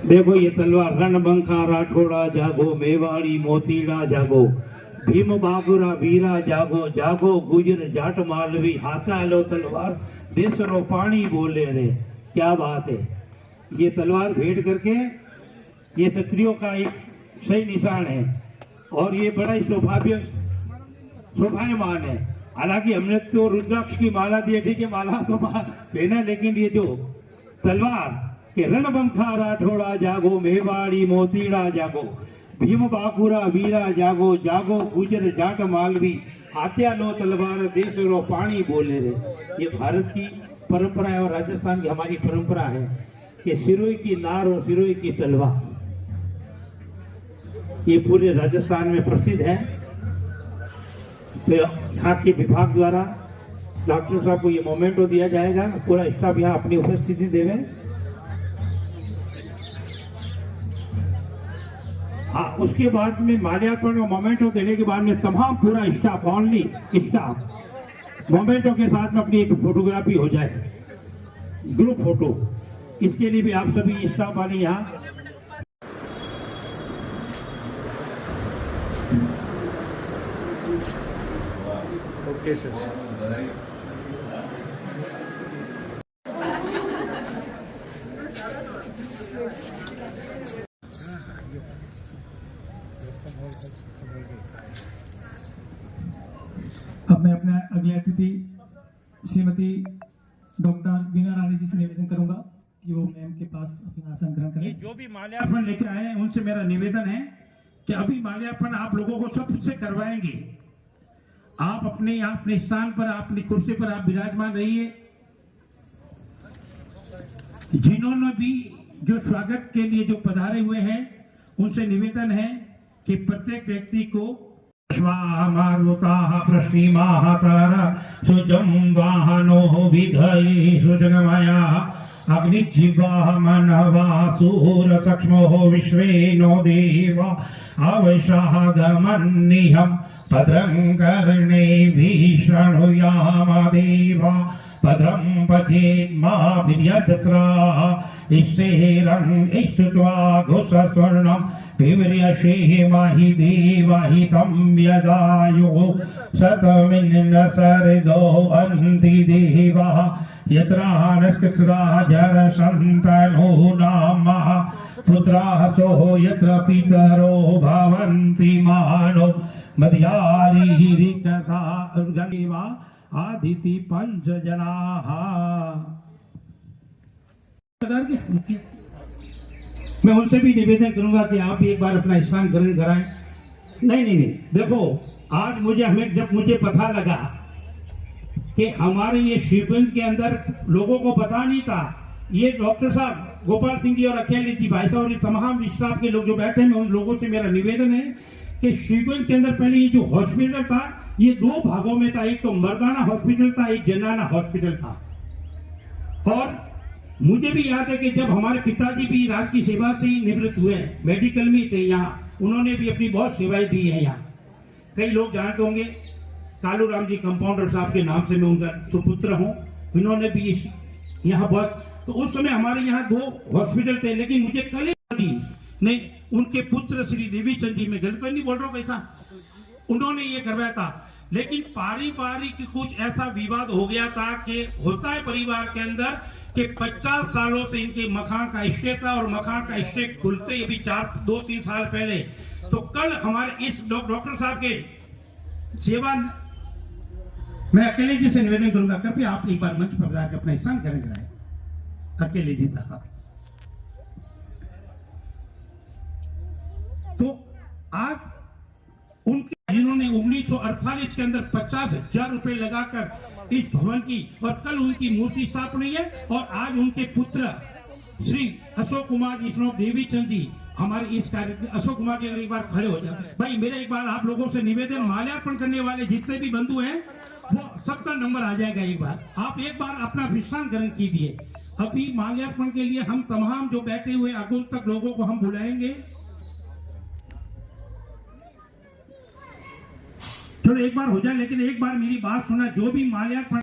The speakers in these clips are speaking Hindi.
देखो ये तलवार रणबंका राठौड़ा जागो, मेवाड़ी मोतीड़ा जागो, भीम बाबुरा वीरा जागो, जागो गुजर जाट मालवी, हाथा लो तलवार देसरो पानी बोले रे। क्या बात है। ये तलवार भेंट करके ये क्षत्रियों का एक सही निशान है और ये बड़ा ही शोभायमान है। हालांकि हमने तो रुद्राक्ष की माला दी, ठीक है, माला तो पहना, लेकिन ये जो तलवार के रणबंका राठौड़ा जागो, मेवाड़ी मोतीड़ा जागो, भीम बाकुरा वीरा जागो, जागो गुजर जाट मालवी, हाथ्या लो तलवार देसरो पानी बोले रे। ये भारत की परंपरा है और राजस्थान की हमारी परंपरा है कि सिरोही की नार और सिरोही की तलवार ये पूरे राजस्थान में प्रसिद्ध है। तो यहाँ के विभाग द्वारा डॉक्टर साहब को ये मोमेंटो दिया जाएगा। पूरा स्टाफ यहाँ अपनी उपस्थिति देवे। हाँ, उसके बाद में माल्यार्पण और मोमेंटो देने के बाद में तमाम पूरा स्टाफ, ओनली स्टाफ मोमेंटो के साथ में अपनी एक फोटोग्राफी हो जाए, ग्रुप फोटो। इसके लिए भी आप सभी स्टाफ वाले यहाँ ओके सर। अब मैं अपने अगले अतिथि श्रीमती डॉक्टर बीना रानी जी से निवेदन करूंगा कि वो मैम के पास अपना आसन ग्रहण करें। जो भी माल्यार्पण लेके आए हैं उनसे मेरा निवेदन है कि अभी माल्यार्पण आप लोगों को सबसे करवाएंगे। आप अपने यहाँ अपने स्थान पर, अपनी कुर्सी पर आप विराजमान रहिए। जिन्होंने भी जो स्वागत के लिए जो पधारे हुए हैं उनसे निवेदन है कि प्रत्येक व्यक्ति को मारुता प्रश्निमाहतारा सुजम वाहनो विधई सुजगमया अग्निजिह्वा मनवासूर सक्ष्मो विश्वेनो देवा अवशागमन्निहं भद्रं कर्णेभिः शृणुयाम देवा भद्रं पश्येन्माभिर्यजत्राः ईश्वरं ईश्वत्वा घोषस्वर्णं विव्रियसेमहि देवहि तं यदायुः शतमिन्न सर्गो अन्ति देवः यत्र नक्षत्राजरसन्तनो नामः पुत्रासो यत्र पितरो भवन्ति मानो मध्यारिकथा गणेवा आदिति पंचजनाः। मैं उनसे भी निवेदन करूंगा कि आप एक बार अपना स्थान ग्रहण कराएं। नहीं, देखो आज जब मुझे पता लगा कि हमारे ये शिवगंज के अंदर लोगों को पता नहीं था, ये डॉक्टर साहब गोपाल सिंह जी और अकेले जी भाई साहब और तमाम स्टाफ के लोग जो बैठे हैं, उन लोगों से मेरा निवेदन है कि शिवगंज के अंदर पहले ये जो हॉस्पिटल था ये दो भागों में था। एक तो मर्दाना हॉस्पिटल था, एक जनाना हॉस्पिटल था। और मुझे भी याद है कि जब हमारे पिताजी भी राज की सेवा से ही निवृत्त हुए, मेडिकल में थे यहाँ, उन्होंने भी अपनी बहुत सेवाएं दी है यहाँ। कई लोग जानते होंगे कालू राम जी कंपाउंडर साहब के नाम से मैं उनका सुपुत्र हूँ। इन्होंने भी यहाँ बहुत, तो उस समय हमारे यहाँ दो हॉस्पिटल थे। लेकिन मुझे कल ने उनके पुत्र श्री देवीचंद जी, मैं गलत नहीं बोल रहा हूँ पैसा, उन्होंने ये करवाया था। लेकिन पारिवारिक कुछ ऐसा विवाद हो गया था कि होता है परिवार के अंदर कि 50 सालों से इनके मकान का स्टे था और मकान का स्टे खुलते ही अभी 2-3 साल पहले, तो कल हमारे इस डॉक्टर साहब के सेवा, मैं अकेले जी से निवेदन करूंगा कृपया आप एक बार मंच पर जाकर अपना स्थान ग्रहण कराएं। अकेले जी साहब, तो आज उनके जिन्होंने 1948 के अंदर 50,000 रुपए लगाकर इस भवन की और कल उनकी मूर्ति स्थापना है। और आज उनके पुत्र श्री अशोक कुमार जी देवीचंद जी हमारे इस कार्य, अशोक कुमार जी अगर एक बार खड़े हो जाए भाई, मेरा एक बार आप लोगों से निवेदन, माल्यार्पण करने वाले जितने भी बंधु हैं वो सबका नंबर आ जाएगा। एक बार आप एक बार अपना विश्राम ग्रहण कीजिए। अभी माल्यार्पण के लिए हम तमाम जो बैठे हुए आगंतुक लोगों को हम बुलाएंगे। चलो एक बार हो जाए, लेकिन एक बार मेरी बात सुना। जो भी माल्यार्पण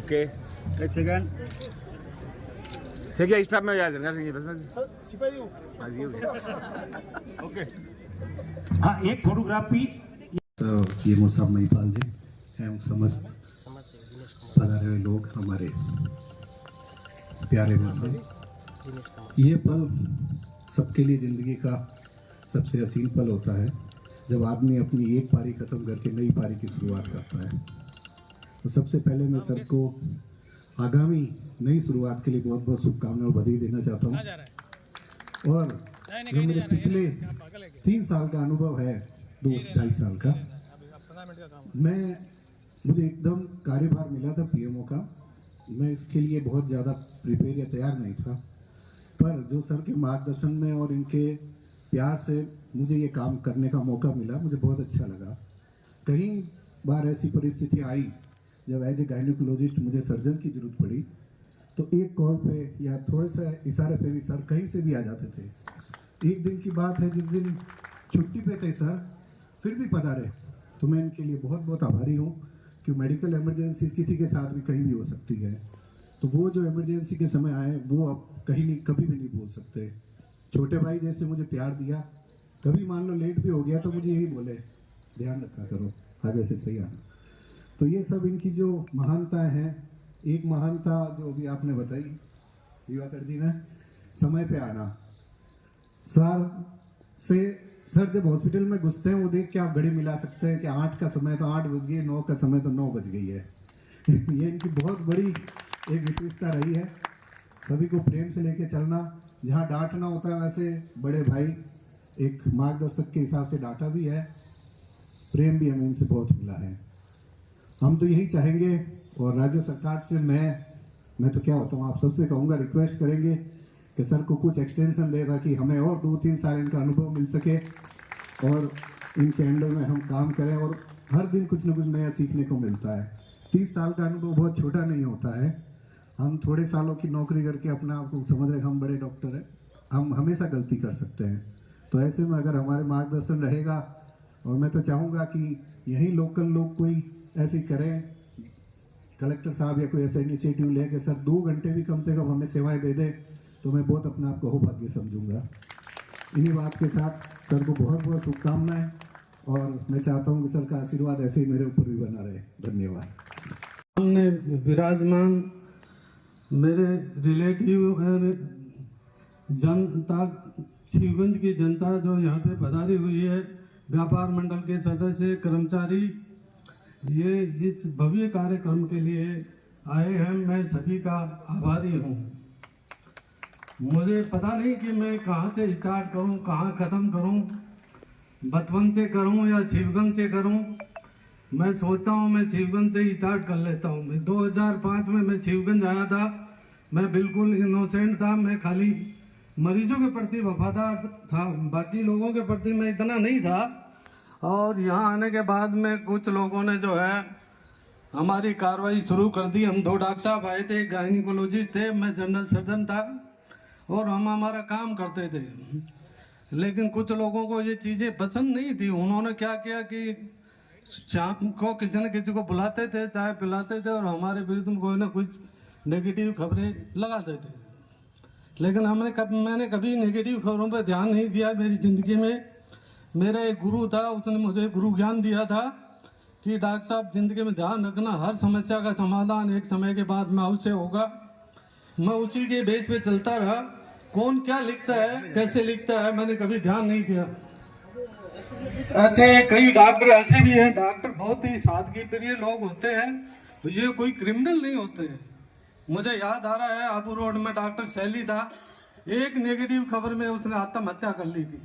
ओके एक सेकंड। ठीक है स्टाफ में याद रखना चाहिए बस में सिपाही हाँ जी ओके हाँ एक फोटोग्राफी ये मुसाब महिपाल जी एवं समस्त पधारे हुए लोग हमारे प्यारे मौसम, ये पल सबके लिए ज़िंदगी का सबसे हसीन पल होता है जब आदमी अपनी एक पारी ख़त्म करके नई पारी की शुरुआत करता है। तो सबसे पहले मैं सबको आगामी नई शुरुआत के लिए बहुत बहुत शुभकामनाएं और बधाई देना चाहता हूँ। और जो मेरे पिछले 3 साल का अनुभव है, 2-2.5 साल का, मुझे एकदम कार्यभार मिला था पीएमओ का। मैं इसके लिए बहुत ज़्यादा प्रिपेयर या तैयार नहीं था, पर जो सर के मार्गदर्शन में और इनके प्यार से मुझे ये काम करने का मौका मिला, मुझे बहुत अच्छा लगा। कई बार ऐसी परिस्थिति आई जब एज ए गायनिकोलॉजिस्ट मुझे सर्जन की जरूरत पड़ी, तो एक कॉल पे या थोड़े से इशारे पे भी सर कहीं से भी आ जाते थे। एक दिन की बात है जिस दिन छुट्टी पे थे सर, फिर भी पधारे, तो मैं इनके लिए बहुत बहुत आभारी हूँ कि मेडिकल इमरजेंसी किसी के साथ भी कहीं भी हो सकती है, तो वो जो इमरजेंसी के समय आए वो अब कहीं नहीं, कभी भी नहीं भूल सकते। छोटे भाई जैसे मुझे प्यार दिया, कभी मान लो लेट भी हो गया तो मुझे यही बोले ध्यान रखा करो, आगे से सही आना। तो ये सब इनकी जो महानताएं हैं, एक महानता जो अभी आपने बताई दिवाकर जी ने, समय पे आना। सर जब हॉस्पिटल में घुसते हैं वो देख के आप घड़ी मिला सकते हैं कि 8 का समय तो 8 बज गई, 9 का समय तो 9 बज गई है। ये इनकी बहुत बड़ी एक विशेषता रही है। सभी को प्रेम से लेके चलना, जहाँ डांटना होता है वैसे बड़े भाई एक मार्गदर्शक के हिसाब से डांटा भी है, प्रेम भी हमें इनसे बहुत मिला है। हम तो यही चाहेंगे, और राज्य सरकार से मैं तो क्या होता हूँ, आप सबसे कहूँगा, रिक्वेस्ट करेंगे कि सर को कुछ एक्सटेंशन दे ताकि हमें और 2-3 साल इनका अनुभव मिल सके और इनके अंडर में हम काम करें, और हर दिन कुछ ना कुछ नया सीखने को मिलता है। 30 साल का अनुभव बहुत छोटा नहीं होता है। हम थोड़े सालों की नौकरी करके अपना आप को समझ रहे हम बड़े डॉक्टर हैं, हम हमेशा गलती कर सकते हैं। तो ऐसे में अगर हमारे मार्गदर्शन रहेगा, और मैं तो चाहूँगा कि यही लोकल लोग कोई ऐसी करें, कलेक्टर साहब या कोई ऐसा इनिशिएटिव ले कि सर 2 घंटे भी कम से कम हमें सेवाएं दे दें, तो मैं बहुत अपने आप को सौभाग्य समझूंगा। इन्हीं बात के साथ सर को बहुत बहुत शुभकामनाएं, और मैं चाहता हूं कि सर का आशीर्वाद ऐसे ही मेरे ऊपर भी बना रहे। धन्यवाद। सामने विराजमान मेरे रिलेटिव और जनता, शिवगंज की जनता जो यहाँ पे पधारी हुई है, व्यापार मंडल के सदस्य, कर्मचारी, ये इस भव्य कार्यक्रम के लिए आए हैं, मैं सभी का आभारी हूँ। मुझे पता नहीं कि मैं कहाँ से स्टार्ट करूँ, कहाँ ख़त्म करूँ, बचपन से करूँ या शिवगंज से करूँ। मैं सोचता हूँ मैं शिवगंज से ही स्टार्ट कर लेता हूँ। मैं 2005 में मैं शिवगंज आया था। मैं बिल्कुल इनोसेंट था, मैं खाली मरीजों के प्रति वफादार था, बाकी लोगों के प्रति मैं इतना नहीं था। और यहाँ आने के बाद में कुछ लोगों ने जो है हमारी कार्रवाई शुरू कर दी। हम 2 डॉक्टर साहब आए थे, गायनिकोलॉजिस्ट थे, मैं जनरल सर्जन था, और हम हमारा काम करते थे। लेकिन कुछ लोगों को ये चीज़ें पसंद नहीं थी। उन्होंने क्या किया कि शाम को किसी न किसी को बुलाते थे, चाय पिलाते थे, और हमारे विरुद्ध में कोई ना कुछ नेगेटिव खबरें लगाते थे। लेकिन मैंने कभी नेगेटिव खबरों पर ध्यान नहीं दिया। मेरी ज़िंदगी में मेरा एक गुरु था, उसने मुझे गुरु ज्ञान दिया था कि डॉक्टर साहब ज़िंदगी में ध्यान रखना, हर समस्या का समाधान एक समय के बाद में अवश्य होगा। मैं उसी के बेस पे चलता रहा। कौन क्या लिखता है, कैसे लिखता है, मैंने कभी ध्यान नहीं दिया। अच्छे कई डॉक्टर ऐसे भी हैं, डॉक्टर बहुत ही सादगी प्रिय लोग होते हैं, तो ये कोई क्रिमिनल नहीं होते हैं। मुझे याद आ रहा है आबू रोड में डॉक्टर सैली था, एक नेगेटिव खबर में उसने आत्महत्या कर ली थी।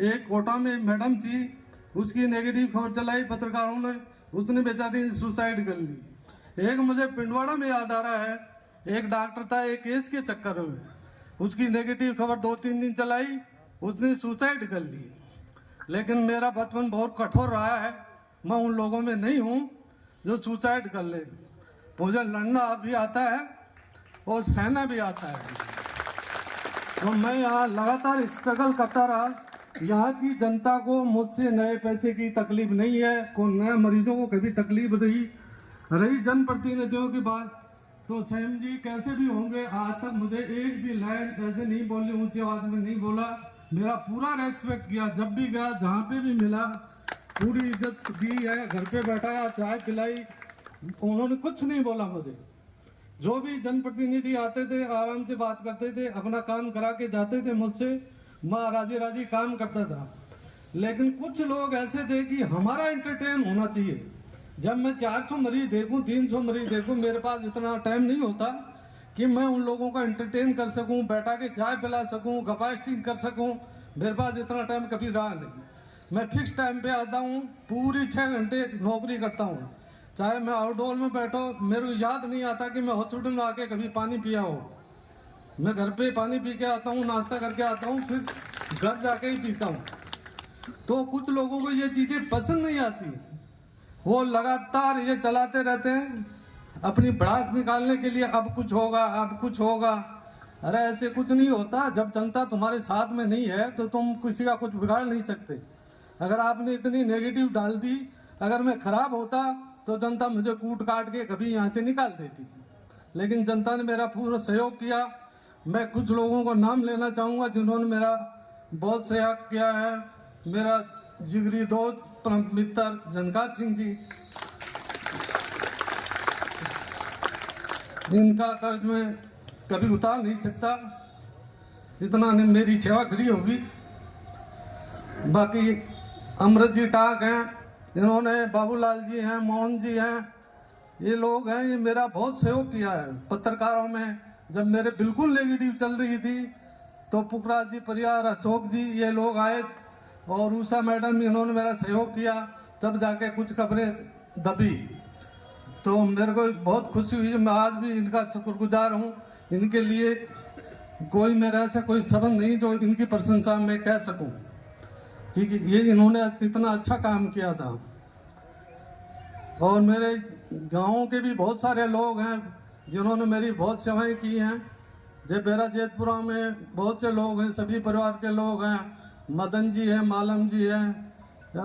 एक कोटा में मैडम थी, उसकी नेगेटिव खबर चलाई पत्रकारों ने, उसने बेचारी सुसाइड कर ली। एक मुझे पिंडवाड़ा में याद आ रहा है, एक डॉक्टर था, एक केस के चक्कर में उसकी नेगेटिव खबर 2-3 दिन चलाई, उसने सुसाइड कर ली। लेकिन मेरा बचपन बहुत कठोर रहा है, मैं उन लोगों में नहीं हूँ जो सुसाइड कर ले। मुझे लड़ना भी आता है और सहना भी आता है। तो मैं यहाँ लगातार स्ट्रगल करता रहा। यहाँ की जनता को मुझसे नए पैसे की तकलीफ नहीं है, को नए मरीजों को कभी तकलीफ रही जनप्रतिनिधियों की बात तो सैम जी कैसे भी होंगे, आज तक मुझे एक भी लाइन ऐसे नहीं बोली, ऊंची आवाज में नहीं बोला, मेरा पूरा रेस्पेक्ट किया। जब भी गया, जहाँ पे भी मिला, पूरी इज्जत दी है, घर पे बैठाया, चाय पिलाई, उन्होंने कुछ नहीं बोला मुझे। जो भी जनप्रतिनिधि आते थे आराम से बात करते थे, अपना काम करा के जाते थे मुझसे, मैं राजी राजी काम करता था। लेकिन कुछ लोग ऐसे थे कि हमारा एंटरटेन होना चाहिए। जब मैं 400 मरीज देखूं, 300 मरीज देखूं, मेरे पास इतना टाइम नहीं होता कि मैं उन लोगों का एंटरटेन कर सकूं, बैठा के चाय पिला सकूं, गपास्टिंग कर सकूं। मेरे पास इतना टाइम कभी रहा नहीं। मैं फिक्स टाइम पे आता हूं, पूरी 6 घंटे नौकरी करता हूं। चाहे मैं आउटडोर में बैठो, मेरे को याद नहीं आता कि मैं हॉस्पिटल में आके कभी पानी पिया हो। मैं घर पे पानी पी के आता हूँ, नाश्ता करके आता हूँ, फिर घर जाके ही पीता हूँ। तो कुछ लोगों को ये चीज़ें पसंद नहीं आती, वो लगातार ये चलाते रहते हैं अपनी भड़ास निकालने के लिए। अब कुछ होगा, अब कुछ होगा। अरे ऐसे कुछ नहीं होता। जब जनता तुम्हारे साथ में नहीं है तो तुम किसी का कुछ बिगाड़ नहीं सकते। अगर आपने इतनी नेगेटिव डाल दी, अगर मैं खराब होता तो जनता मुझे कूट काट के कभी यहाँ से निकाल देती। लेकिन जनता ने मेरा पूरा सहयोग किया। मैं कुछ लोगों को नाम लेना चाहूँगा जिन्होंने मेरा बहुत सहयोग किया है। मेरा जिगरी दोस्त, परम मित्र जनकात सिंह जी, इनका कर्ज मैं कभी उतार नहीं सकता, इतना नहीं मेरी सेवा करी होगी। बाकी अमृत जी टाक हैं, इन्होंने, बाबूलाल जी हैं, मोहन जी हैं, ये लोग हैं, ये मेरा बहुत सहयोग किया है। पत्रकारों में जब मेरे बिल्कुल नेगेटिव चल रही थी तो पुखराज जी, परिवार, अशोक जी, ये लोग आए और उषा मैडम, इन्होंने मेरा सहयोग किया, तब जाके कुछ खबरें दबी। तो मेरे को बहुत खुशी हुई। मैं आज भी इनका शुक्रगुजार हूँ। इनके लिए कोई मेरा ऐसा कोई शब्द नहीं जो इनकी प्रशंसा में कह सकूँ, क्योंकि ये इन्होंने इतना अच्छा काम किया था। और मेरे गाँव के भी बहुत सारे लोग हैं जिन्होंने मेरी बहुत सेवाएं की हैं। जब बेरा जैतपुरा में बहुत से लोग हैं, सभी परिवार के लोग हैं, मदन जी हैं, मालम जी हैं,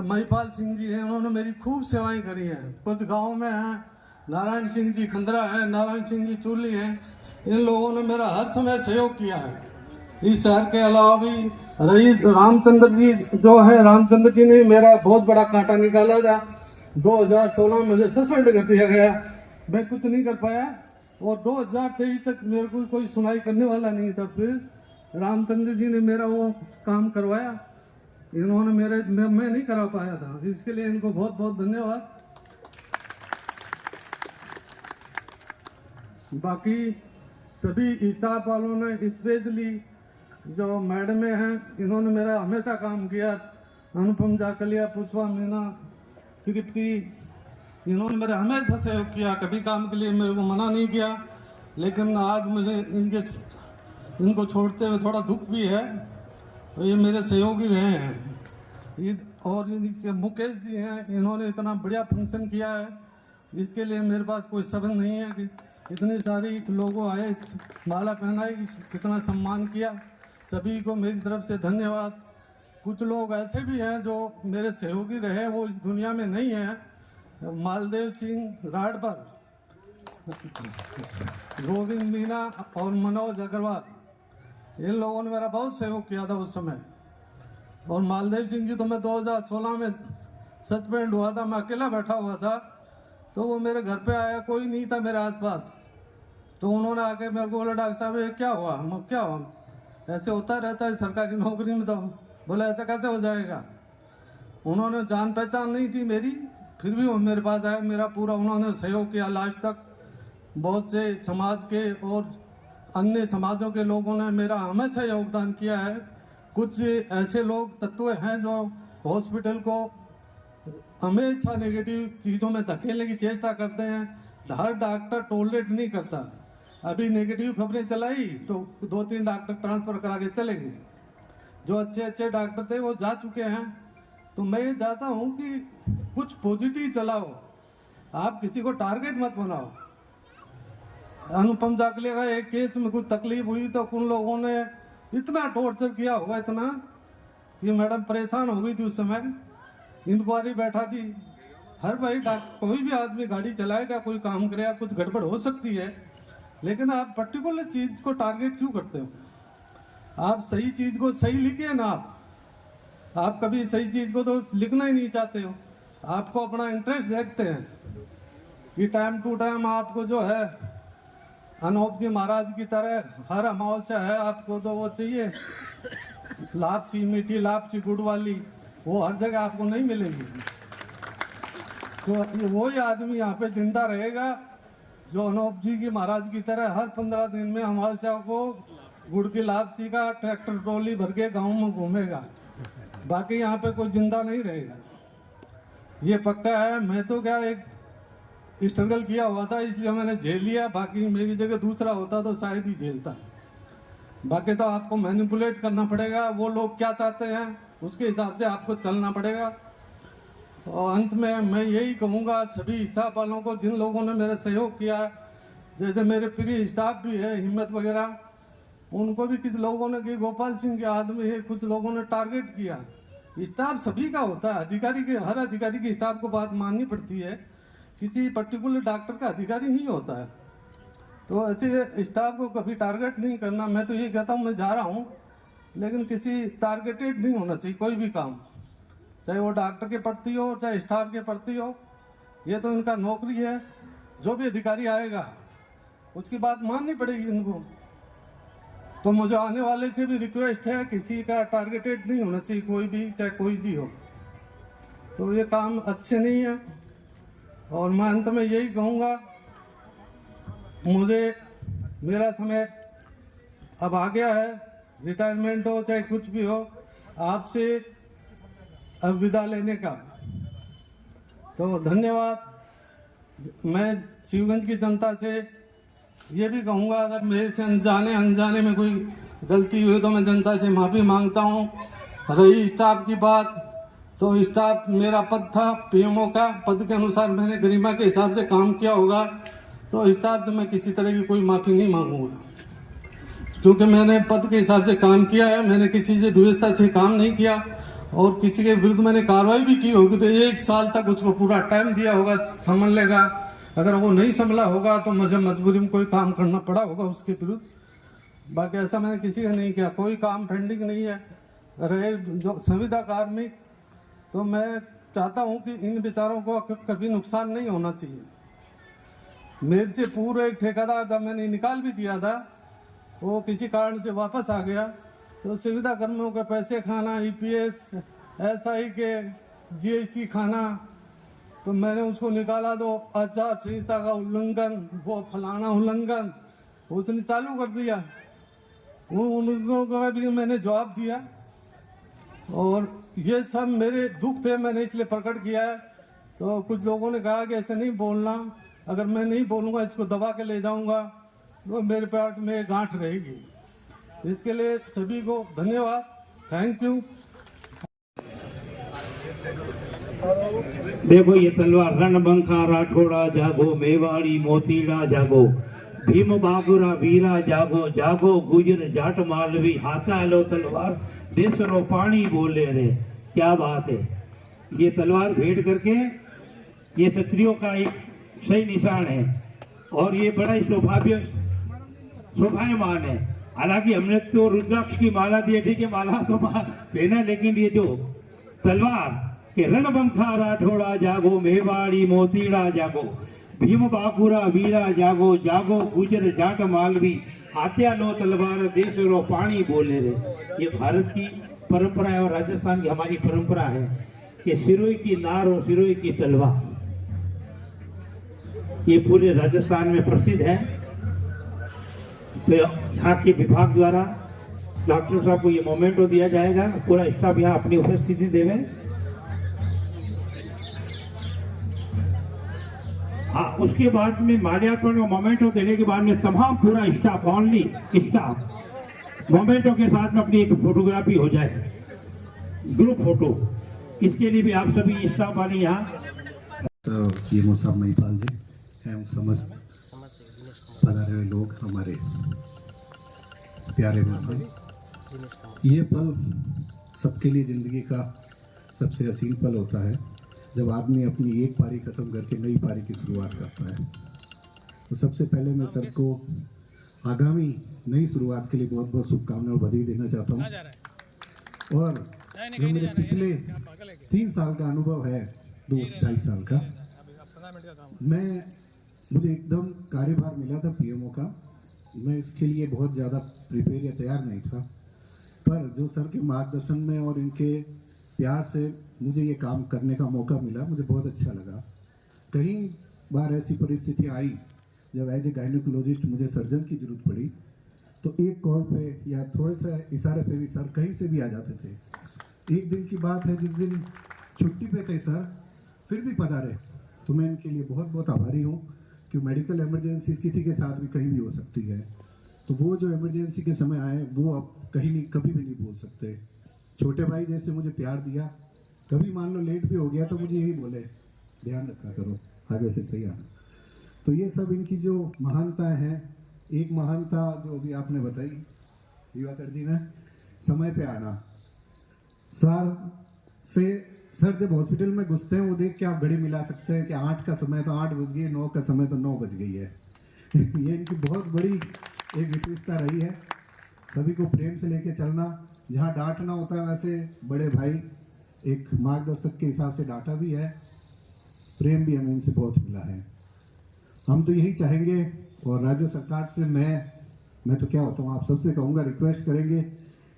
महिपाल सिंह जी हैं, उन्होंने मेरी खूब सेवाएं करी हैं। कुछ गांव में हैं, नारायण सिंह जी खंदरा हैं, नारायण सिंह जी चूली हैं, इन लोगों ने मेरा हर समय सहयोग किया है। इस शहर के अलावा भी रही रामचंद्र जी जो है, रामचंद्र जी ने मेरा बहुत बड़ा कांटा निकाला था। 2016 में मुझे सस्पेंड कर दिया गया, मैं कुछ नहीं कर पाया, और 2023 तक मेरे को कोई सुनाई करने वाला नहीं था। फिर रामचंद्र जी ने मेरा वो काम करवाया, इन्होंने मैं नहीं करा पाया था, इसके लिए इनको बहुत बहुत धन्यवाद। बाकी सभी स्टाफ वालों ने, स्पेशली जो मैडम हैं, इन्होंने मेरा हमेशा काम किया। अनुपम जाकलिया, पुष्पा मीना, तृप्ति, इन्होंने मेरा हमेशा सहयोग किया, कभी काम के लिए मेरे को मना नहीं किया। लेकिन आज मुझे इनको छोड़ते हुए थोड़ा दुख भी है, तो ये मेरे सहयोगी रहे हैं। और इनके मुकेश जी हैं, इन्होंने इतना बढ़िया फंक्शन किया है, इसके लिए मेरे पास कोई शब्द नहीं है कि इतने सारे लोगों आए, माला पहनाई, कितना सम्मान किया। सभी को मेरी तरफ से धन्यवाद। कुछ लोग ऐसे भी हैं जो मेरे सहयोगी रहे, वो इस दुनिया में नहीं है। मालदेव सिंह राठबर, गोविंद मीना और मनोज अग्रवाल, इन लोगों ने मेरा बहुत सहयोग किया था उस समय। और मालदेव सिंह जी तो मैं 2016 में सस्पेंड हुआ था, मैं अकेला बैठा हुआ था, तो वो मेरे घर पे आया, कोई नहीं था मेरे आसपास, तो उन्होंने आके मेरे को बोला, डॉक्टर साहब ये क्या हुआ? मैं क्या हुआ? ऐसे होता रहता है सरकारी नौकरी में। तो बोला ऐसा कैसे हो जाएगा? उन्होंने, जान पहचान नहीं थी मेरी, फिर भी वो मेरे पास आए, मेरा पूरा उन्होंने सहयोग किया लास्ट तक। बहुत से समाज के और अन्य समाजों के लोगों ने मेरा हमेशा योगदान किया है। कुछ ऐसे लोग तत्व हैं जो हॉस्पिटल को हमेशा नेगेटिव चीज़ों में धकेलने की चेष्टा करते हैं, हर डॉक्टर टॉलरेट नहीं करता। अभी नेगेटिव खबरें चलाई तो 2-3 डॉक्टर ट्रांसफ़र करा के चले गए। जो अच्छे अच्छे डॉक्टर थे वो जा चुके हैं। तो मैं ये चाहता हूँ कि कुछ पॉजिटिव चलाओ, आप किसी को टारगेट मत बनाओ। अनुपम जाकलिया का एक केस में कुछ तकलीफ हुई तो उन लोगों ने इतना टॉर्चर किया होगा, इतना कि मैडम परेशान हो गई थी उस समय। इंक्वायरी बैठा थी, हर भाई कोई भी आदमी गाड़ी चलाएगा, कोई काम करेगा, कुछ गड़बड़ हो सकती है, लेकिन आप पर्टिकुलर चीज को टारगेट क्यों करते हो? आप सही चीज को सही लिखिए ना। आप कभी सही चीज को तो लिखना ही नहीं चाहते हो। आपको अपना इंटरेस्ट देखते हैं कि टाइम टू टाइम आपको जो है अनूप जी महाराज की तरह हर अमावस्या है, आपको तो वो चाहिए लापसी, मीठी लापसी गुड़ वाली, वो हर जगह आपको नहीं मिलेगी। तो वही आदमी यहाँ पे जिंदा रहेगा जो अनूप जी की महाराज की तरह हर 15 दिन में अमावस्या को गुड़ की लापसी का ट्रैक्टर ट्रॉली भर के गाँव में घूमेगा। बाकी यहाँ पे कोई जिंदा नहीं रहेगा, ये पक्का है। मैं तो क्या एक स्ट्रगल किया हुआ था इसलिए मैंने झेल लिया, बाकी मेरी जगह दूसरा होता तो शायद ही झेलता। बाकी तो आपको मैनिपुलेट करना पड़ेगा, वो लोग क्या चाहते हैं उसके हिसाब से आपको चलना पड़ेगा। और अंत में मैं यही कहूँगा सभी स्टाफ वालों को, जिन लोगों ने मेरा सहयोग किया, जैसे मेरे प्रिय स्टाफ भी है हिम्मत वगैरह, उनको भी किस लोगों ने कि गोपाल सिंह के आदमी है, कुछ लोगों ने टारगेट किया। स्टाफ सभी का होता है, अधिकारी के हर अधिकारी की स्टाफ को बात माननी पड़ती है, किसी पर्टिकुलर डॉक्टर का अधिकारी नहीं होता है। तो ऐसे स्टाफ को कभी टारगेट नहीं करना। मैं तो ये कहता हूँ मैं जा रहा हूँ, लेकिन किसी टारगेटेड नहीं होना चाहिए कोई भी काम, चाहे वो डॉक्टर के प्रति हो चाहे स्टाफ के प्रति हो। ये तो इनका नौकरी है, जो भी अधिकारी आएगा उसकी बात माननी पड़ेगी इनको। तो मुझे आने वाले से भी रिक्वेस्ट है, किसी का टारगेटेड नहीं होना चाहिए कोई भी, चाहे कोई भी हो। तो ये काम अच्छे नहीं है। और मैं अंत में यही कहूँगा, मुझे मेरा समय अब आ गया है, रिटायरमेंट हो चाहे कुछ भी हो, आपसे अब विदा लेने का। तो धन्यवाद। मैं शिवगंज की जनता से ये भी कहूँगा, अगर मेरे से अनजाने में कोई गलती हुई तो मैं जनता से माफ़ी मांगता हूँ। रही स्टाफ की बात, तो स्टाफ मेरा पद था पीएमओ का, पद के अनुसार मैंने गरिमा के हिसाब से काम किया होगा, तो स्टाफ से मैं किसी तरह की कोई माफ़ी नहीं मांगूंगा, क्योंकि मैंने पद के हिसाब से काम किया है। मैंने किसी से द्वेषता से काम नहीं किया, और किसी के विरुद्ध मैंने कार्रवाई भी की होगी तो 1 साल तक उसको पूरा टाइम दिया होगा, संभल लेगा। अगर वो नहीं संभला होगा तो मुझे मजबूरी में कोई काम करना पड़ा होगा उसके विरुद्ध। बाकी ऐसा मैंने किसी का नहीं किया, कोई काम पेंडिंग नहीं है। रहे जो संविदा कार्मिक, तो मैं चाहता हूं कि इन बेचारों को कभी नुकसान नहीं होना चाहिए। मेरे से पूरा एक ठेकेदार था, मैंने निकाल भी दिया था, वो किसी कारण से वापस आ गया। तो संविदा कर्मियों के पैसे खाना, ईपीएस, एसआई के जीएसटी खाना, तो मैंने उसको निकाला। तो आचार संहिता का उल्लंघन, वो फलाना उल्लंघन, उसने चालू कर दिया। उनको का भी मैंने जवाब दिया, और ये सब मेरे दुख थे, मैंने इसलिए प्रकट किया है। तो कुछ लोगों ने कहा कि ऐसे नहीं बोलना, अगर मैं नहीं बोलूँगा इसको दबा के ले जाऊँगा तो मेरे पेट में गांठ रहेगी। इसके लिए सभी को धन्यवाद, थैंक यू। देखो ये तलवार, रणबंका राठौड़ा जागो, मेवाड़ी मोतीड़ा जागो, भीम बागुरा वीरा जागो, जागो गुजर जाट मालवी, हाथा लो तलवार देसरो पानी बोले रे। क्या बात है। ये तलवार भेंट करके ये क्षत्रियों का एक सही निशान है, और ये बड़ा ही शोभायमान है। हालांकि हमने तो रुद्राक्ष की माला दी है, ठीक है, माला तो पहना, लेकिन ये जो तलवार के रणबंका राठौड़ा जागो, मेवाड़ी मोतीड़ा जागो, भीम बाकुरा वीरा जागो, जागो गुजर जाट मालवी, हाथ्या लो तलवार देसरो पानी बोले रे। ये भारत की परंपरा है, और राजस्थान की हमारी परंपरा है कि सिरोई की नार और सिरोई की तलवार, ये पूरे राजस्थान में प्रसिद्ध है। तो यहाँ के विभाग द्वारा डॉक्टर साहब को ये मोमेंटो दिया जाएगा, पूरा स्टाफ यहाँ अपनी उपस्थिति देवे। हाँ, उसके बाद में माल्यार्पण और मोमेंटो देने के बाद में तमाम पूरा स्टाफ, ओनली स्टाफ मोमेंटो के साथ में अपनी एक फोटोग्राफी हो जाए, ग्रुप फोटो। इसके लिए भी आप सभी स्टाफ वाले यहाँ पीएमओ साहब महिपाल जी एवं समस्त पधारे हुए लोग, हमारे प्यारे मेहमान, ये पल सबके लिए ज़िंदगी का सबसे हसीन पल होता है, जब आदमी अपनी एक पारी खत्म करके नई पारी की शुरुआत करता है। तो सबसे पहले मैं सर को आगामी नई शुरुआत के लिए बहुत बहुत शुभकामनाएं और बधाई देना चाहता हूँ। और जो मेरे पिछले 3 साल का अनुभव है, 2-2.5 साल का, मुझे एकदम कार्यभार मिला था पीएमओ का। मैं इसके लिए बहुत ज़्यादा प्रिपेयर या तैयार नहीं था, पर जो सर के मार्गदर्शन में और इनके प्यार से मुझे ये काम करने का मौका मिला, मुझे बहुत अच्छा लगा। कई बार ऐसी परिस्थिति आई जब एज ए गायनेकोलॉजिस्ट मुझे सर्जन की जरूरत पड़ी, तो एक कॉल पे या थोड़े से इशारे पे भी सर कहीं से भी आ जाते थे। एक दिन की बात है जिस दिन छुट्टी पे थे सर, फिर भी पधारे, तो मैं इनके लिए बहुत बहुत आभारी हूँ कि मेडिकल इमरजेंसी किसी के साथ भी कहीं भी हो सकती है, तो वो जो इमरजेंसी के समय आए वो अब कहीं नहीं, कभी भी नहीं भूल सकते। छोटे भाई जैसे मुझे प्यार दिया, कभी मान लो लेट भी हो गया तो मुझे यही बोले, ध्यान रखा करो, आगे से सही आना। तो ये सब इनकी जो महानता है, एक महानता जो अभी आपने बताई दिवाकर जी ने, समय पे आना। सर जब हॉस्पिटल में घुसते हैं वो देख के आप घड़ी मिला सकते हैं कि 8 का समय तो 8 बज गई, 9 का समय तो 9 बज गई है। ये इनकी बहुत बड़ी एक विशेषता रही है, सभी को प्रेम से लेके चलना। जहाँ डांटना होता है वैसे बड़े भाई एक मार्गदर्शक के हिसाब से डांटा भी है, प्रेम भी हमें इनसे बहुत मिला है। हम तो यही चाहेंगे, और राज्य सरकार से मैं तो क्या होता हूँ, आप सबसे कहूँगा, रिक्वेस्ट करेंगे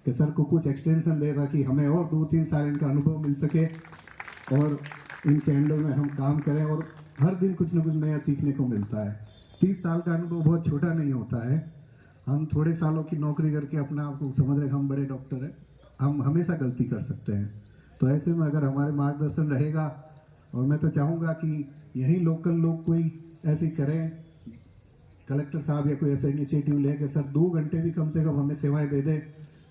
कि सर को कुछ एक्सटेंशन दे ताकि हमें और 2-3 साल इनका अनुभव मिल सके और इनके अंडर में हम काम करें, और हर दिन कुछ ना कुछ नया सीखने को मिलता है। 30 साल का अनुभव बहुत छोटा नहीं होता है। हम थोड़े सालों की नौकरी करके अपना आप को समझ रहे हम बड़े डॉक्टर हैं, हम हमेशा गलती कर सकते हैं। तो ऐसे में अगर हमारे मार्गदर्शन रहेगा, और मैं तो चाहूँगा कि यही लोकल लोग कोई ऐसी करें, कलेक्टर साहब या कोई ऐसा इनिशिएटिव ले कि सर 2 घंटे भी कम से कम हमें सेवाएं दे दें,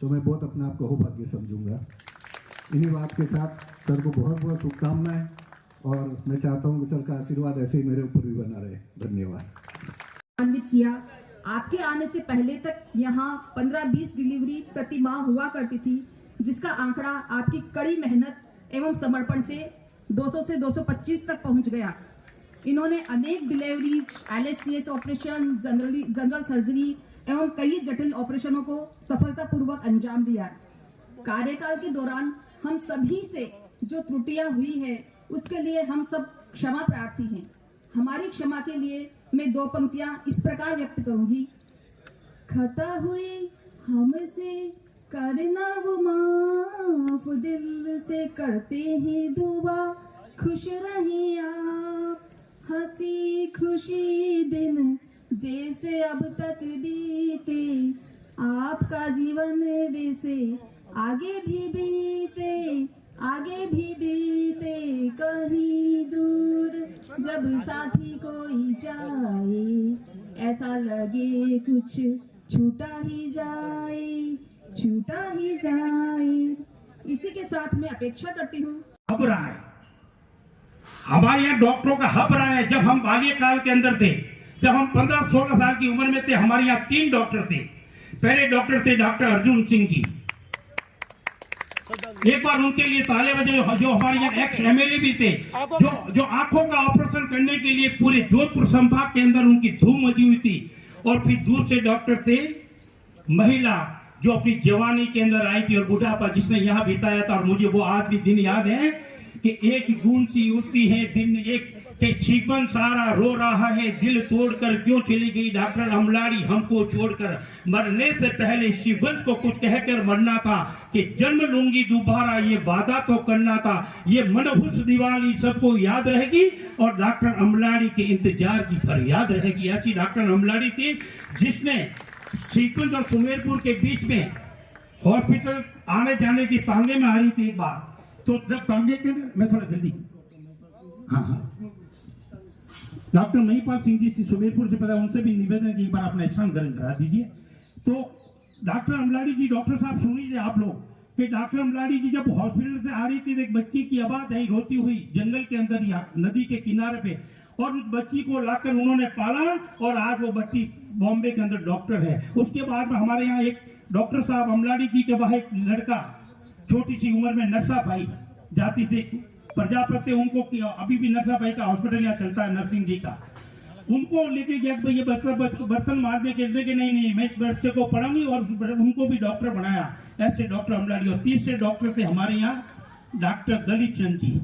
तो मैं बहुत अपने आप को अहोभाग्य समझूंगा। इन्हीं बात के साथ सर को बहुत बहुत शुभकामनाएं, और मैं चाहता हूं कि सर का आशीर्वाद ऐसे ही मेरे ऊपर भी बना रहे। धन्यवाद। किया आपके आने से पहले तक यहाँ 15-20 डिलीवरी प्रति माह हुआ करती थी, जिसका आंकड़ा आपकी कड़ी मेहनत एवं समर्पण से 200 से 225 तक पहुंच गया। इन्होंने अनेक delivery, LSCS operation, general surgery एवं कई जटिल ऑपरेशनों को सफलतापूर्वक अंजाम दिया। कार्यकाल के दौरान हम सभी से जो त्रुटियां हुई है उसके लिए हम सब क्षमा प्रार्थी हैं। हमारी क्षमा के लिए मैं 2 पंक्तियां इस प्रकार व्यक्त करूंगी। खता हुई हमसे करना वो माफ, दिल से करते हैं दुआ, खुश रहिए आप, हंसी खुशी दिन जैसे अब तक बीते, आपका जीवन वैसे आगे भी बीते, कहीं दूर जब साथी कोई जाए, ऐसा लगे कुछ छूटा ही जाए। इसी के साथ मैं अपेक्षा करती हूँ। हब रहा है हमारे यहाँ डॉक्टरों का हब रहा है। जब हम बाल्यकाल के अंदर थे, जब हम 15-16 साल की उम्र में थे, हमारे यहाँ 3 डॉक्टर थे। पहले डॉक्टर थे डॉक्टर अर्जुन सिंह जी। एक बार उनके लिए ताले बजे, जो हमारे यहाँ एक्स MLA भी थे, जो आंखों का ऑपरेशन करने के लिए पूरे जोधपुर संभाग के अंदर उनकी धूम मची हुई थी। और फिर दूसरे डॉक्टर थे महिला, जो अपनी जवानी के अंदर आई थी और बुढ़ापा जिसने यहाँ बिताया था। और मुझे वो आज भी दिन याद है कि एक गूंज सी उठती है दिन, एक के जीवन सारा रो रहा है, दिल तोड़कर क्यों चली गई डॉक्टर अमलाड़ी हमको छोड़कर, मरने से पहले शिवंश को कुछ कहकर मरना था कि जन्म लूंगी दोबारा, ये वादा तो करना था। ये मनहूस दिवाली सबको याद रहेगी और डॉक्टर अमलाड़ी के इंतजार की फरियाद रहेगी। ऐसी डॉक्टर अमलाड़ी थी जिसने सीक्वेंस और सुमेरपुर के बीच में हॉस्पिटल आने जाने की तांगे में आ रही थी। एक बार तो जब तांगे के अंदर, मैं थोड़ा जल्दी, हाँ, डॉक्टर महिपाल सिंह जी सुमेरपुर से पता, उनसे भी निवेदन है कि एक बार अपना स्नान ग्रहण करा दीजिए। तो डॉक्टर अमलाड़ी जी, डॉक्टर साहब सुन लीजिए आप लोग, कि डॉक्टर अमलाड़ी जी जब हॉस्पिटल से आ रही थी, एक बच्ची की आवाज आई रोती हुई जंगल के अंदर या नदी के किनारे पे, और उस बच्ची को लाकर उन्होंने पाला और आज वो बच्ची बॉम्बे के अंदर डॉक्टर है। उसके बाद में हमारे यहाँ एक डॉक्टर साहब अमलाड़ी जी के वहां एक लड़का छोटी सी उम्र में नरसा भाई जाति से प्रजापति, उनको अभी भी नरसा भाई का हॉस्पिटल यहाँ चलता है, नरसिंह जी का। उनको लेके गया कि भाई ये बर्तन मारने के लिए कि नहीं मैं बच्चे को पढ़ाऊंगी और उनको भी डॉक्टर बनाया। ऐसे डॉक्टर अमलाड़ी। और तीसरे डॉक्टर थे हमारे यहाँ डॉक्टर दलित चंद जी,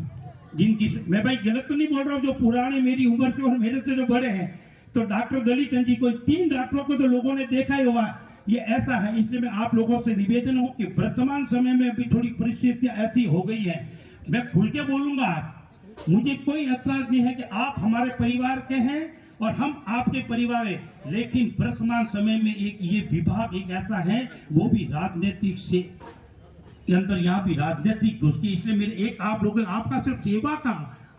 जिनकी मैं भाई गलत तो नहीं बोल रहा हूँ, जो पुराने मेरी उम्र से और मेरे से जो बड़े हैं, तो डॉक्टर दलित चंद जी को, 3 डॉक्टरों को तो लोगों ने देखा ही होगा। ये ऐसा है, इसलिए मैं आप लोगों से निवेदन हो कि वर्तमान समय में अभी थोड़ी परिस्थितियां ऐसी हो गई है, मैं खुल के बोलूंगा आज, मुझे कोई एतराज नहीं है कि आप हमारे परिवार के हैं और हम आपके परिवार हैं, लेकिन वर्तमान समय में एक ये विभाग एक ऐसा है, वो भी राजनीतिक से के अंदर यहाँ भी राजनीतिक घुस गई। इसलिए मेरे एक आप लोगों, आपका सिर्फ सेवा का,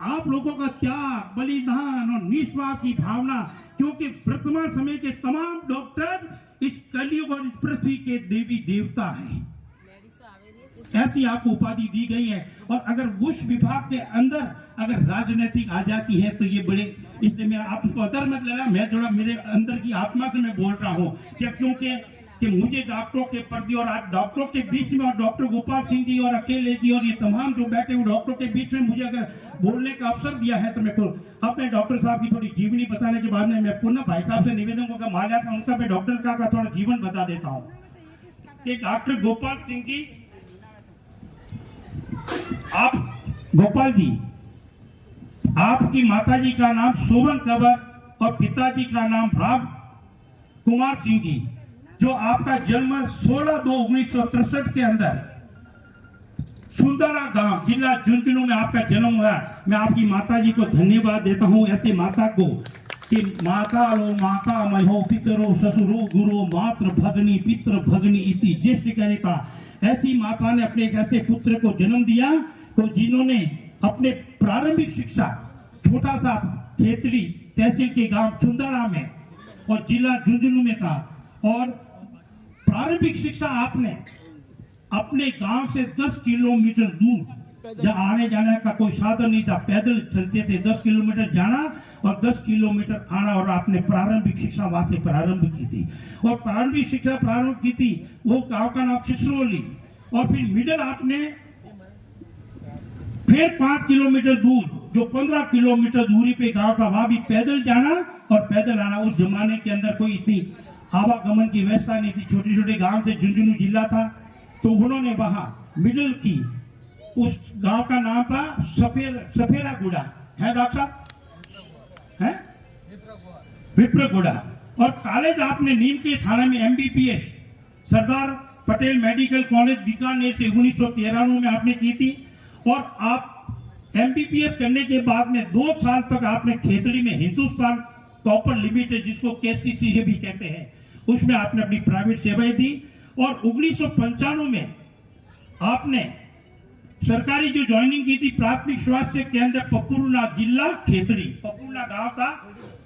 आप लोगों का त्याग, बलिदान और निस्वार्थ की भावना, क्योंकि वर्तमान समय के तमाम डॉक्टर इस कलयुग और इस पृथ्वी के देवी देवता हैं, ऐसी आपको उपाधि दी गई है। और अगर उस विभाग के अंदर अगर राजनीतिक आ जाती है तो ये बड़े, इसलिए मैं आप उसको अदर मत लेना, मैं थोड़ा मेरे अंदर की आत्मा से मैं बोल रहा हूँ क्या, क्योंकि कि मुझे डॉक्टरों के प्रति और आज डॉक्टरों के बीच में और डॉक्टर गोपाल सिंह जी और अकेले जी और ये तमाम जो बैठे हुए डॉक्टरों के बीच में मुझे अगर बोलने का अवसर दिया है तो मैं अब मैं डॉक्टर साहब की थोड़ी जीवनी बताने के बाद में मैं पुनः भाई साहब से निवेदन को माला था उनका मैं डॉक्टर का थोड़ा जीवन बता देता हूँ कि डॉक्टर गोपाल सिंह जी, आप गोपाल जी, आपकी माताजी का नाम शोभन कंवर और पिताजी का नाम राम कुमार सिंह जी, जो आपका जन्म 16/2/1963 के अंदर सुंदरा गांव जिला झुंझुनू में आपका जन्म हुआ। मैं आपकी माताजी को धन्यवाद देता हूं, ऐसी माता को कि माता लो माता महो पितरो ससुरो गुरु मातृ भगनी पितृ भगनी इसी ज्येष्ठ कहनेता, ऐसी माता ने अपने एक ऐसे पुत्र को जन्म दिया तो जिन्होंने अपने प्रारंभिक शिक्षा छोटा सा खेतली तहसील के गांव सुंदरा में और जिला झुंझुनू में था, और प्रारंभिक शिक्षा आपने अपने गांव से 10 किलोमीटर दूर, जहाँ आने जाने का कोई साधन नहीं था, पैदल चलते थे, 10 किलोमीटर जाना और 10 किलोमीटर आना, और आपने प्रारंभिक शिक्षा वहां से प्रारंभ की थी। और प्रारंभिक शिक्षा प्रारंभ की थी वो गांव का नाम सिसरोली, और फिर मिडिल आपने फिर 5 किलोमीटर दूर जो 15 किलोमीटर दूरी पे गांव था, वहां भी पैदल जाना और पैदल आना। उस जमाने के अंदर कोई इतनी आवागमन की व्यवस्था नहीं थी, छोटे छोटे गांव से झुंझुनू जिला था, तो उन्होंने वहां मिडिल की, उस गांव का नाम था सफेरा गुड़ा, है डॉक्टर साहब, है विप्रगुड़ा। और कॉलेज आपने नीम के थाना में MBBS Sardar Patel medical college Bikaner से 1993 में आपने की थी। और आप MBBS करने के बाद में 2 साल तक आपने खेतड़ी में हिंदुस्तान कॉपर लिमिटेड, जिसको KCC से भी कहते हैं, उसमें आपने अपनी प्राइवेट सेवाएं दी। और 1995 में आपने सरकारी जो ज्वाइनिंग की थी प्राथमिक स्वास्थ्य केंद्र पपुरना जिला खेतड़ी, पपुरना गांव था,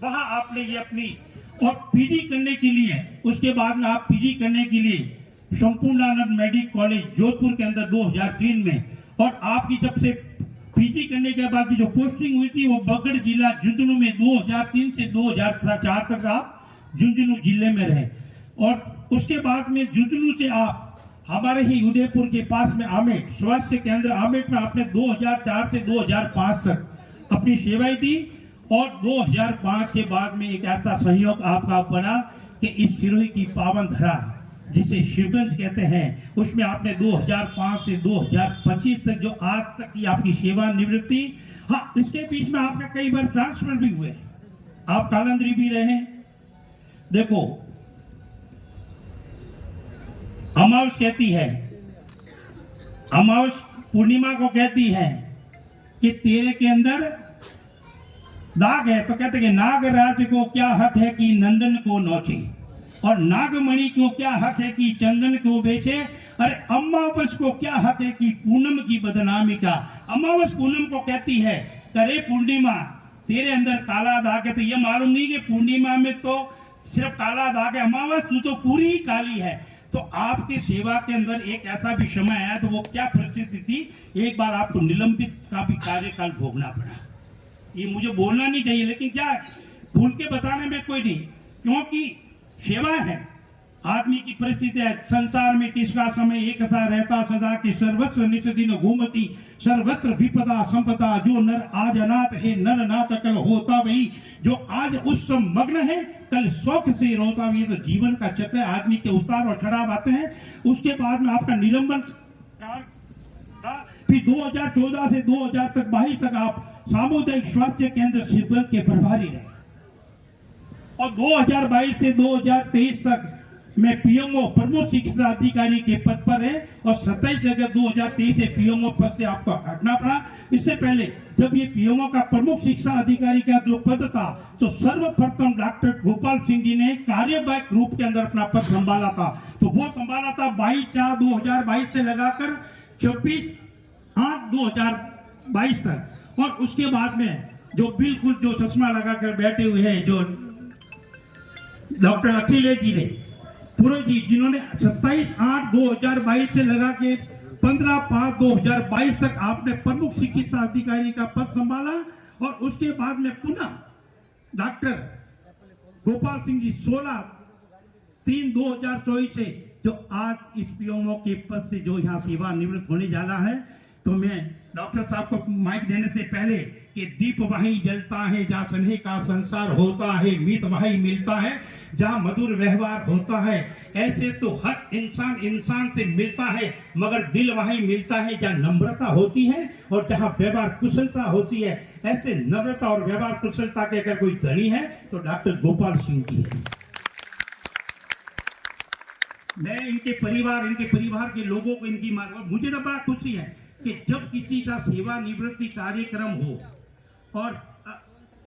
वहां आपने ये अपनी, और पीजी करने के लिए, उसके बाद में आप पीजी करने के लिए संपूर्णानंद मेडिकल कॉलेज जोधपुर के अंदर 2003 में, और आपकी जब से पीजी करने के बाद की जो पोस्टिंग हुई थी वो बगड़ जिला झुंझुनू में 2003 से 2004 तक आप झुंझुनू जिले में रहे। और उसके बाद में झुंझुनू से आप हमारे ही उदयपुर के पास में आमेट स्वास्थ्य केंद्र आमेट में आपने 2004 से 2005 तक अपनी सेवाएं दी। और 2005 के बाद में एक ऐसा सहयोग आपका बना कि इस सिरोही की पावन धरा जिसे शिवगंज कहते हैं, उसमें आपने 2005 से 2025 तक जो आज तक की आपकी सेवा निवृत्ति, हाँ इसके बीच में आपका कई बार ट्रांसफर भी हुए, आप कालंदरी भी रहे। देखो अमावस कहती है, अमावस पूर्णिमा को कहती है कि तेरे के अंदर दाग है, तो कहते कि नागराज को क्या हक है कि नंदन को नोचे, और नागमणि को क्या हक है कि चंदन को बेचे, अरे अमावस को क्या हक है कि पूनम की बदनामी का। अमावस पूनम को कहती है अरे पूर्णिमा तेरे अंदर काला दाग है, तो ये मालूम नहीं कि पूर्णिमा में तो सिर्फ काला दाग है, अमावस तू तो पूरी ही काली है। तो आपकी सेवा के अंदर एक ऐसा भी समय आया, तो वो क्या परिस्थिति थी, एक बार आपको निलंबित का भी कार्यकाल भोगना पड़ा। ये मुझे बोलना नहीं चाहिए, लेकिन क्या है, भूल के बताने में कोई नहीं, क्योंकि सेवा है। आदमी की परिस्थिति है संसार में किसका समय एक सा रहता सदा कि सर्वत्र नित दिन घूमती सर्वत्र विपदा संपदा जो नर आज अनाथ है नर नाथ कल होता वही जो आज उस मग्न है कल शौक से रोता वही। तो जीवन का चक्र है, आदमी के उतार और चढ़ाव आते हैं। उसके बाद में आपका निलंबन था, फिर 2014 से 2022 तक आप सामुदायिक स्वास्थ्य केंद्र शिवगंज के प्रभारी रहे और 2022 से 2023 तक मैं पीएमओ प्रमुख शिक्षा अधिकारी के पद पर है और 27 अगस्त 2023 से पीएमओ पद से आपको हटना पड़ा। इससे पहले जब ये पीएमओ का प्रमुख शिक्षा अधिकारी का जो पद था तो सर्वप्रथम डॉक्टर गोपाल सिंह जी ने कार्यवाहक रूप के अंदर अपना पद संभाला था। तो वो संभाला था 22/4/2022 से लगाकर 24/8/2022 तक। और उसके बाद में जो बिल्कुल जो चश्मा लगाकर बैठे हुए हैं जो डॉक्टर अखिलेश जी ने पूरे जी जिन्होंने 27/8/2022 से लगा के 15/5/2022 तक आपने प्रमुख चिकित्सा अधिकारी का पद संभाला। और उसके बाद में पुनः डॉक्टर गोपाल सिंह जी 16/3/2024 से जो आज इस पीएमओ के पद से जो यहाँ सेवानिवृत्त होने जा है। तो मैं डॉक्टर साहब को माइक देने से पहले कि दीप वहीं जलता है जहाँ स्नेह का संसार होता है, मीत वहीं मिलता है जहाँ मधुर व्यवहार होता है। ऐसे तो हर इंसान इंसान से मिलता है मगर दिल वहीं मिलता है जहाँ नम्रता होती है और जहाँ व्यवहार कुशलता होती है। ऐसे नम्रता और व्यवहार कुशलता के अगर कोई धनी है तो डॉक्टर गोपाल सिंह जी है। मैं इनके परिवार के लोगों को इनकी मुझे तो बड़ा खुशी है कि जब किसी का सेवानिवृत्ति कार्यक्रम हो और